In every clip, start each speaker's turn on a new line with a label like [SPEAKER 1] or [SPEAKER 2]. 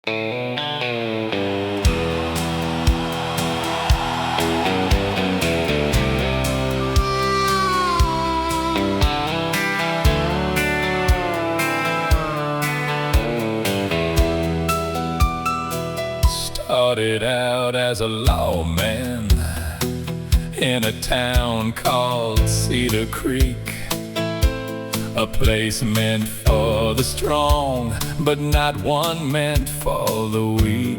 [SPEAKER 1] Started out as a lawman in a town called Cedar Creek, a place meant for the strong, but not one meant for the weak.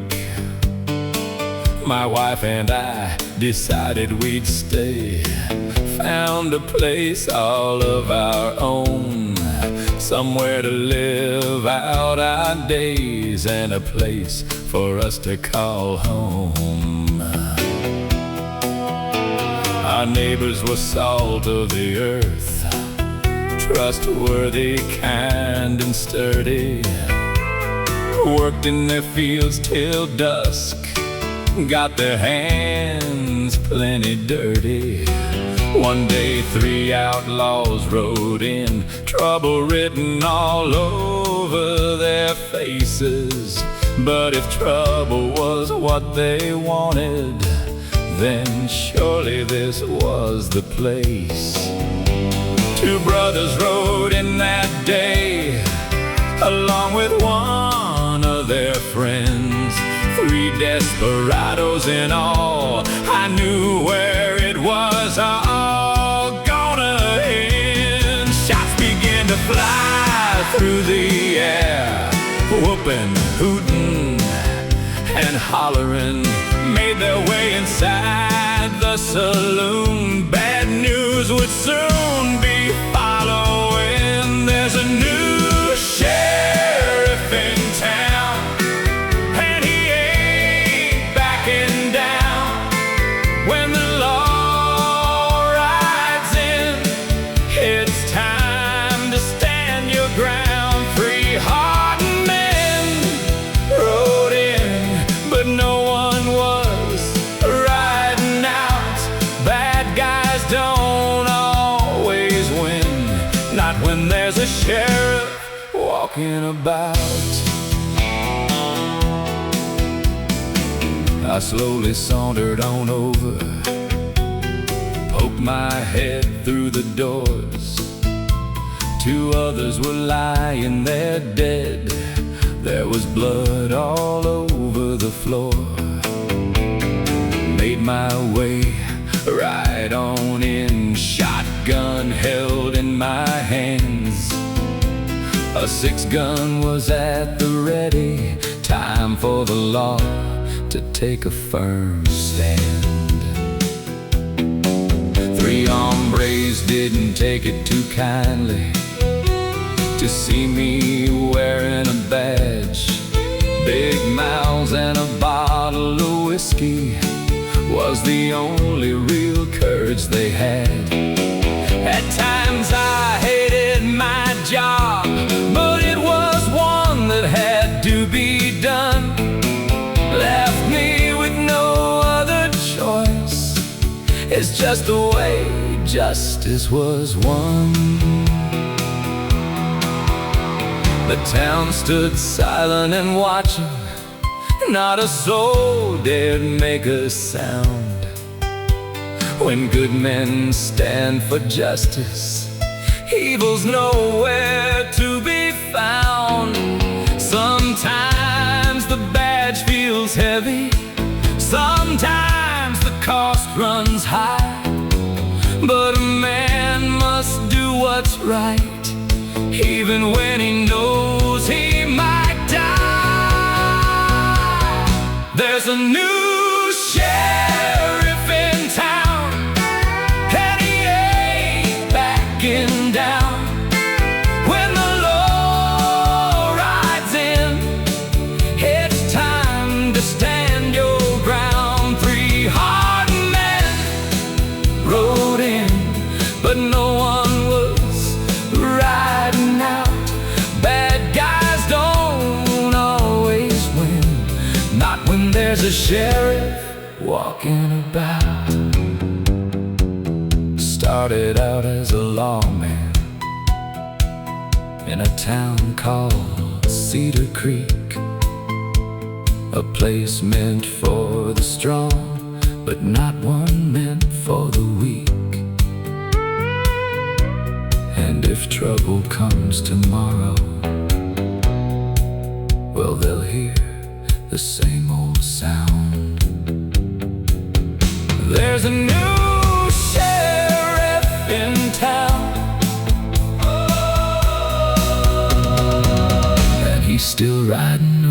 [SPEAKER 1] My wife and I decided we'd stay, found a place all of our own, somewhere to live out our days and a place for us to call home. Our neighbors were salt of the earth, trustworthy, kind and sturdy, worked in their fields till dusk, got their hands plenty dirty. One day 3 outlaws rode in, trouble written all over their faces. But if trouble was what they wanted, then surely this was the place. 2 brothers rode in that day, along with one of their friends. 3 desperados in all, I knew where it was all gonna end. Shots began to fly through the air, whooping, hooting, and hollering, made their way inside the saloon. Bad news would soon be following. There's a new sheriff in town, and he ain't backing down. When the law rides in, it's time to stand your ground. 3 hardened men rode in, but no one was riding out. Bad guys don't always win, not when there's a sheriff walking about. I slowly sauntered on over, poked my head through the doors. 2 others were lying there dead, there was blood all over the floor. Made my way right on in, shotgun held in my hands. A 6-gun was at the ready, time for the law to take a firm stand. 3 hombres didn't take it too kindly to see me wearing a badge. Big mouths and a bottle of whiskey was the only real courage they had. At times I hated my job, but it was one that had to be done. Left me with no other choice, it's just the way justice was won. The town stood silent and watching, not a soul dared make a sound. When good men stand for justice, evil's nowhere to be found. Sometimes the badge feels heavy, sometimes the cost runs high, but a man must do what's right, even when he knows he might die. There's a new sheriff in town, and he ain't backing down. When the law rides in, it's time to stand your ground. 3 hardened men rode in, but no one was riding out. Bad guys don't always win, not when there's a sheriff walking about. Started out as a lawman in a town called Cedar Creek, a place meant for the strong, but not one meant for the weak. And if trouble comes tomorrow, well, they'll hear the same old sound. There's a new sheriff in town, and he's still riding